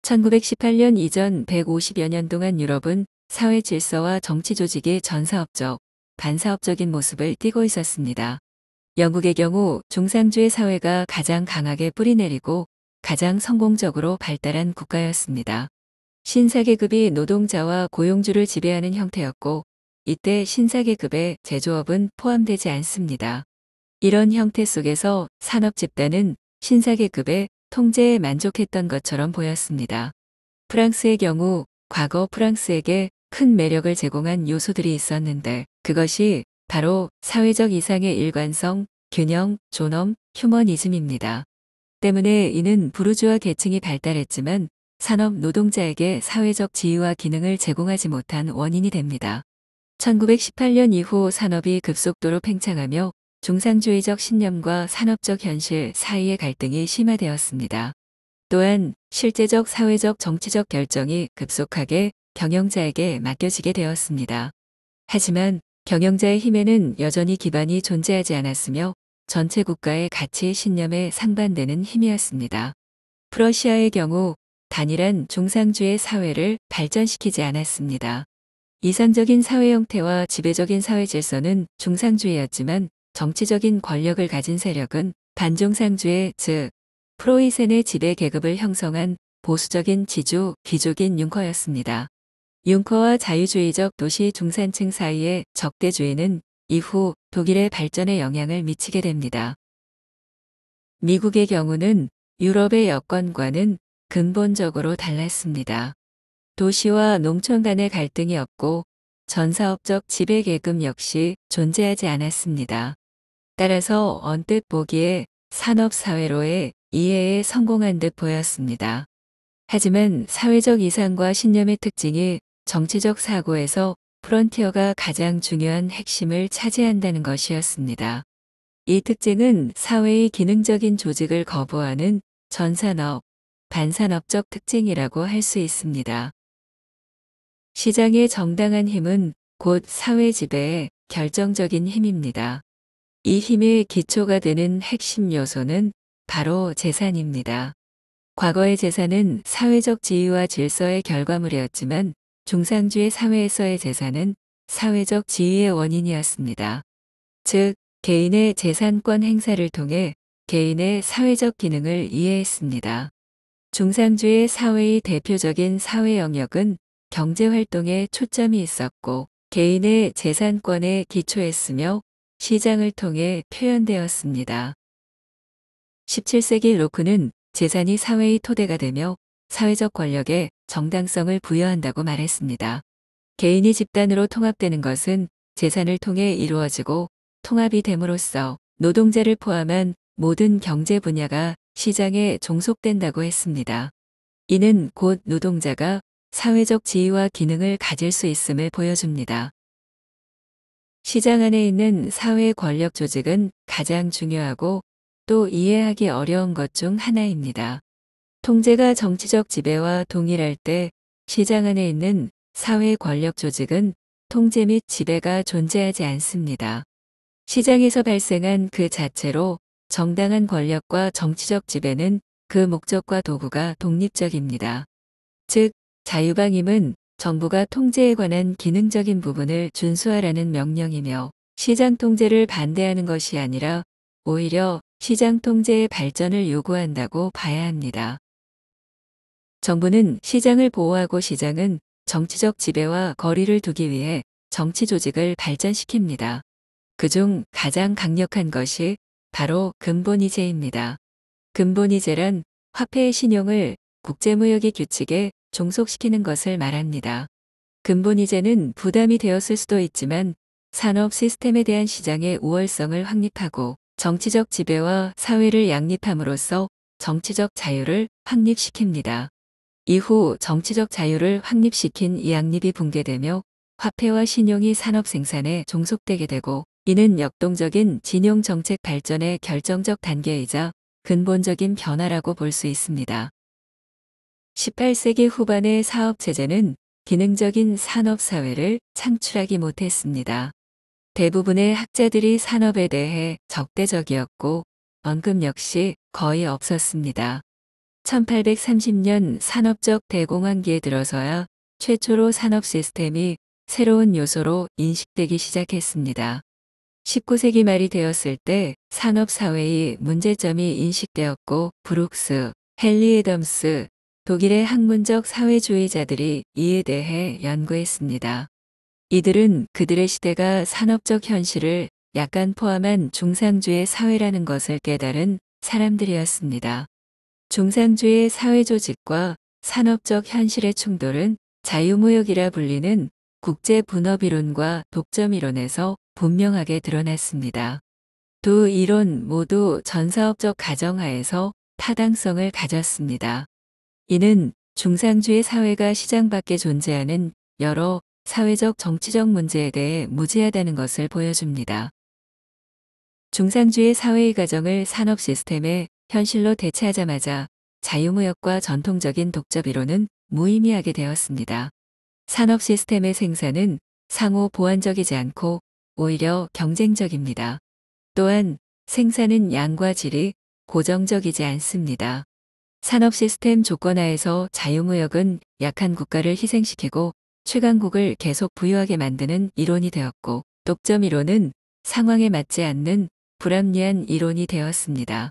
1918년 이전 150여 년 동안 유럽은 사회 질서와 정치 조직의 전사업적, 반사업적인 모습을 띠고 있었습니다. 영국의 경우 중상주의 사회가 가장 강하게 뿌리내리고 가장 성공적으로 발달한 국가였습니다. 신사계급이 노동자와 고용주를 지배하는 형태였고, 이때 신사계급의 제조업은 포함되지 않습니다. 이런 형태 속에서 산업 집단은 신사계급의 통제에 만족했던 것처럼 보였습니다. 프랑스의 경우 과거 프랑스에게 큰 매력을 제공한 요소들이 있었는데, 그것이 바로 사회적 이상의 일관성, 균형, 존엄, 휴머니즘입니다. 때문에 이는 부르주아 계층이 발달했지만 산업 노동자에게 사회적 지위와 기능을 제공하지 못한 원인이 됩니다. 1918년 이후 산업이 급속도로 팽창하며 중상주의적 신념과 산업적 현실 사이의 갈등이 심화되었습니다. 또한 실제적 사회적 정치적 결정이 급속하게 경영자에게 맡겨지게 되었습니다. 하지만 경영자의 힘에는 여전히 기반이 존재하지 않았으며 전체 국가의 가치 신념에 상반되는 힘이었습니다. 프러시아의 경우 단일한 중상주의 사회를 발전시키지 않았습니다. 이상적인 사회 형태와 지배적인 사회 질서는 중상주의였지만 정치적인 권력을 가진 세력은 반중상주의, 즉 프로이센의 지배 계급을 형성한 보수적인 지주 귀족인 융커였습니다. 융커와 자유주의적 도시 중산층 사이의 적대주의는 이후 독일의 발전에 영향을 미치게 됩니다. 미국의 경우는 유럽의 여건과는 근본적으로 달랐습니다. 도시와 농촌 간의 갈등이 없고 전사업적 지배계급 역시 존재하지 않았습니다. 따라서 언뜻 보기에 산업사회로의 이해에 성공한 듯 보였습니다. 하지만 사회적 이상과 신념의 특징이 정치적 사고에서 프론티어가 가장 중요한 핵심을 차지한다는 것이었습니다. 이 특징은 사회의 기능적인 조직을 거부하는 전산업, 반산업적 특징이라고 할 수 있습니다. 시장의 정당한 힘은 곧 사회 지배의 결정적인 힘입니다. 이 힘의 기초가 되는 핵심 요소는 바로 재산입니다. 과거의 재산은 사회적 지위와 질서의 결과물이었지만 중상주의 사회에서의 재산은 사회적 지위의 원인이었습니다. 즉, 개인의 재산권 행사를 통해 개인의 사회적 기능을 이해했습니다. 중상주의 사회의 대표적인 사회 영역은 경제활동에 초점이 있었고 개인의 재산권에 기초했으며 시장을 통해 표현되었습니다. 17세기 로크는 재산이 사회의 토대가 되며 사회적 권력에 정당성을 부여한다고 말했습니다. 개인이 집단으로 통합되는 것은 재산을 통해 이루어지고 통합이 됨으로써 노동자를 포함한 모든 경제 분야가 시장에 종속된다고 했습니다. 이는 곧 노동자가 사회적 지위와 기능을 가질 수 있음을 보여줍니다. 시장 안에 있는 사회 권력 조직은 가장 중요하고 또 이해하기 어려운 것 중 하나입니다. 통제가 정치적 지배와 동일할 때 시장 안에 있는 사회 권력 조직은 통제 및 지배가 존재하지 않습니다. 시장에서 발생한 그 자체로 정당한 권력과 정치적 지배는 그 목적과 도구가 독립적입니다. 즉, 자유방임은 정부가 통제에 관한 기능적인 부분을 준수하라는 명령이며 시장 통제를 반대하는 것이 아니라 오히려 시장 통제의 발전을 요구한다고 봐야 합니다. 정부는 시장을 보호하고 시장은 정치적 지배와 거리를 두기 위해 정치 조직을 발전시킵니다. 그중 가장 강력한 것이 바로 근본이제입니다. 근본이제란 화폐의 신용을 국제무역의 규칙에 종속시키는 것을 말합니다. 근본이제는 부담이 되었을 수도 있지만 산업 시스템에 대한 시장의 우월성을 확립하고 정치적 지배와 사회를 양립함으로써 정치적 자유를 확립시킵니다. 이후 정치적 자유를 확립시킨 이 양립이 붕괴되며 화폐와 신용이 산업 생산에 종속되게 되고 이는 역동적인 진용 정책 발전의 결정적 단계이자 근본적인 변화라고 볼 수 있습니다. 18세기 후반의 사업체제는 기능적인 산업사회를 창출하기 못했습니다. 대부분의 학자들이 산업에 대해 적대적이었고 언급 역시 거의 없었습니다. 1830년 산업적 대공황기에 들어서야 최초로 산업 시스템이 새로운 요소로 인식되기 시작했습니다. 19세기 말이 되었을 때 산업사회의 문제점이 인식되었고 브룩스, 헨리 애덤스, 독일의 학문적 사회주의자들이 이에 대해 연구했습니다. 이들은 그들의 시대가 산업적 현실을 약간 포함한 중상주의 사회라는 것을 깨달은 사람들이었습니다. 중상주의 사회조직과 산업적 현실의 충돌은 자유무역이라 불리는 국제분업이론과 독점이론에서 분명하게 드러났습니다. 두 이론 모두 전사업적 가정하에서 타당성을 가졌습니다. 이는 중상주의 사회가 시장 밖에 존재하는 여러 사회적 정치적 문제에 대해 무지하다는 것을 보여줍니다. 중상주의 사회의 가정을 산업 시스템의 현실로 대체하자마자 자유무역과 전통적인 독점이론은 무의미하게 되었습니다. 산업 시스템의 생산은 상호 보완적이지 않고 오히려 경쟁적입니다. 또한 생산은 양과 질이 고정적이지 않습니다. 산업 시스템 조건하에서 자유무역은 약한 국가를 희생시키고 최강국을 계속 부유하게 만드는 이론이 되었고 독점 이론은 상황에 맞지 않는 불합리한 이론이 되었습니다.